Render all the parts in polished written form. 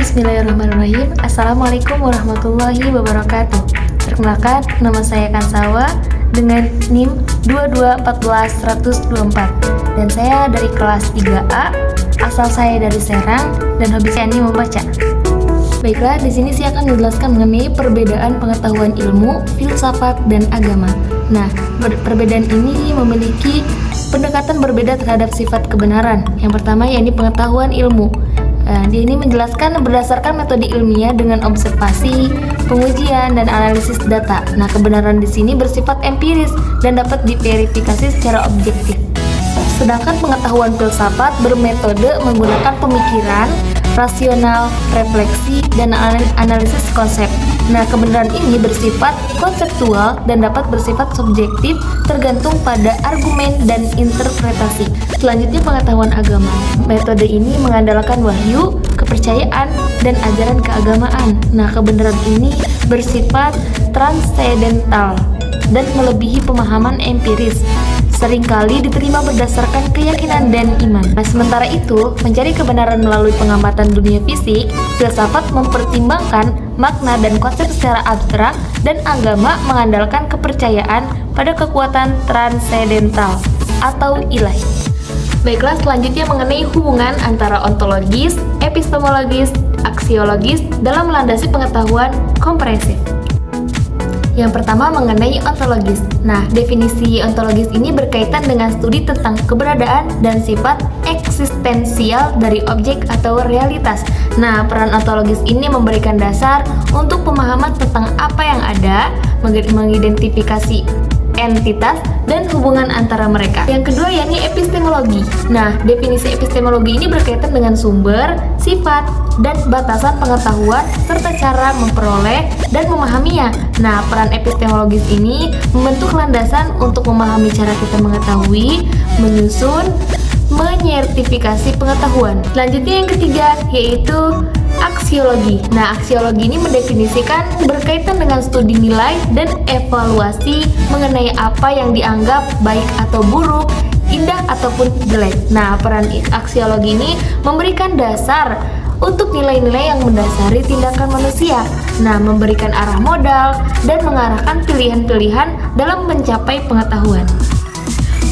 Bismillahirrahmanirrahim. Assalamualaikum warahmatullahi wabarakatuh. Perkenalkan, nama saya Kansawa dengan NIM 2214124 dan saya dari kelas 3A, asal saya dari Serang dan hobi saya ini membaca. Baiklah, di sini saya akan menjelaskan mengenai perbedaan pengetahuan ilmu, filsafat, dan agama. Nah, perbedaan ini memiliki pendekatan berbeda terhadap sifat kebenaran. Yang pertama yakni pengetahuan ilmu. Dia ini menjelaskan berdasarkan metode ilmiah dengan observasi, pengujian, dan analisis data. Nah, kebenaran di sini bersifat empiris dan dapat diverifikasi secara objektif. Sedangkan pengetahuan filsafat bermetode menggunakan pemikiran, rasional, refleksi, dan analisis konsep. Nah, kebenaran ini bersifat konseptual dan dapat bersifat subjektif tergantung pada argumen dan interpretasi. Selanjutnya, pengetahuan agama. Metode ini mengandalkan wahyu, kepercayaan, dan ajaran keagamaan. Nah, kebenaran ini bersifat transendental dan melebihi pemahaman empiris. Seringkali diterima berdasarkan keyakinan dan iman. Nah, sementara itu, mencari kebenaran melalui pengamatan dunia fisik, filsafat mempertimbangkan makna dan konsep secara abstrak, dan agama mengandalkan kepercayaan pada kekuatan transendental atau ilahi. Baiklah, selanjutnya mengenai hubungan antara ontologis, epistemologis, aksiologis dalam melandasi pengetahuan komprehensif. Yang pertama mengenai ontologis. Nah, definisi ontologis ini berkaitan dengan studi tentang keberadaan dan sifat eksistensial dari objek atau realitas. Nah, peran ontologis ini memberikan dasar untuk pemahaman tentang apa yang ada, mengidentifikasi entitas, dan hubungan antara mereka. Yang kedua yakni epistemologi. Nah, definisi epistemologi ini berkaitan dengan sumber, sifat, dan batasan pengetahuan serta cara memperoleh dan memahaminya. Nah, peran epistemologis ini membentuk landasan untuk memahami cara kita mengetahui, menyusun, menyertifikasi pengetahuan. Selanjutnya yang ketiga yaitu aksiologi. Nah, aksiologi ini mendefinisikan berkaitan dengan studi nilai dan evaluasi mengenai apa yang dianggap baik atau buruk, indah ataupun jelek. Nah, peran aksiologi ini memberikan dasar untuk nilai-nilai yang mendasari tindakan manusia. Nah, memberikan arah modal dan mengarahkan pilihan-pilihan dalam mencapai pengetahuan.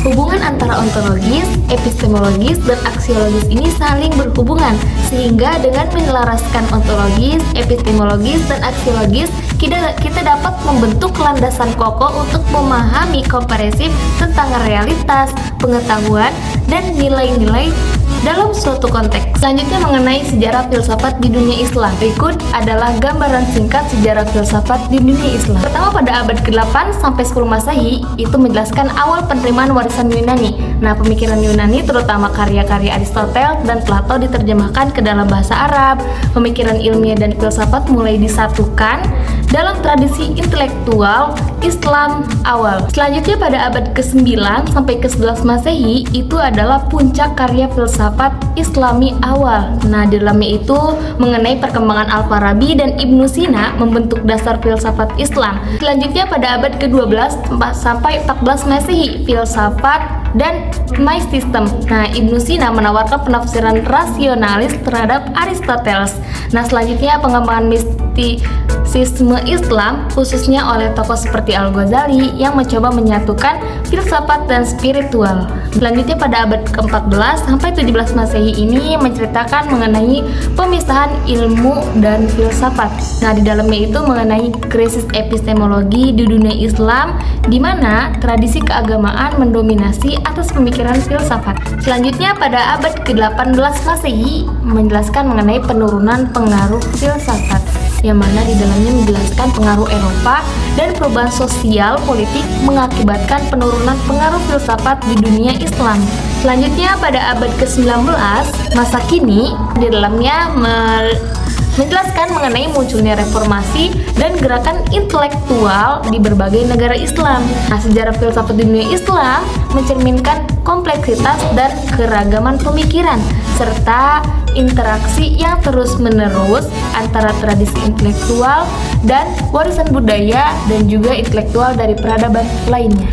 Hubungan antara ontologis, epistemologis, dan aksiologis ini saling berhubungan, sehingga dengan menyelaraskan ontologis, epistemologis, dan aksiologis, kita dapat membentuk landasan kokoh untuk memahami komprehensif tentang realitas, pengetahuan, dan nilai-nilai dalam suatu konteks. Selanjutnya mengenai sejarah filsafat di dunia Islam. Berikut adalah gambaran singkat sejarah filsafat di dunia Islam. Pertama, pada abad ke-8 sampai 10 Masehi itu menjelaskan awal penerimaan warisan Yunani. Nah, pemikiran Yunani terutama karya-karya Aristoteles dan Plato diterjemahkan ke dalam bahasa Arab. Pemikiran ilmiah dan filsafat mulai disatukan dalam tradisi intelektual Islam awal. Selanjutnya pada abad ke-9 sampai ke-11 Masehi itu adalah puncak karya filsafat Islami awal. Nah, di dalamnya itu mengenai perkembangan Al-Farabi dan Ibnu Sina membentuk dasar filsafat Islam. Selanjutnya pada abad ke-12 sampai 14 Masehi, filsafat dan mysticism. Nah, Ibnu Sina menawarkan penafsiran rasionalis terhadap Aristoteles. Nah, selanjutnya pengembangan mistisisme Islam khususnya oleh tokoh seperti Al-Ghazali yang mencoba menyatukan filsafat dan spiritual. Selanjutnya pada abad ke-14 sampai 17 Masehi ini menceritakan mengenai pemisahan ilmu dan filsafat. Nah, di dalamnya itu mengenai krisis epistemologi di dunia Islam di mana tradisi keagamaan mendominasi atas pemikiran filsafat. Selanjutnya pada abad ke-18 Masehi menjelaskan mengenai penurunan pengaruh filsafat, yang mana di dalamnya menjelaskan pengaruh Eropa dan perubahan sosial politik mengakibatkan penurunan pengaruh filsafat di dunia Islam. Selanjutnya pada abad ke-19 masa kini di dalamnya menjelaskan mengenai munculnya reformasi dan gerakan intelektual di berbagai negara Islam. Nah, sejarah filsafat di dunia Islam mencerminkan kompleksitas dan keragaman pemikiran serta interaksi yang terus-menerus antara tradisi intelektual dan warisan budaya dan juga intelektual dari peradaban lainnya.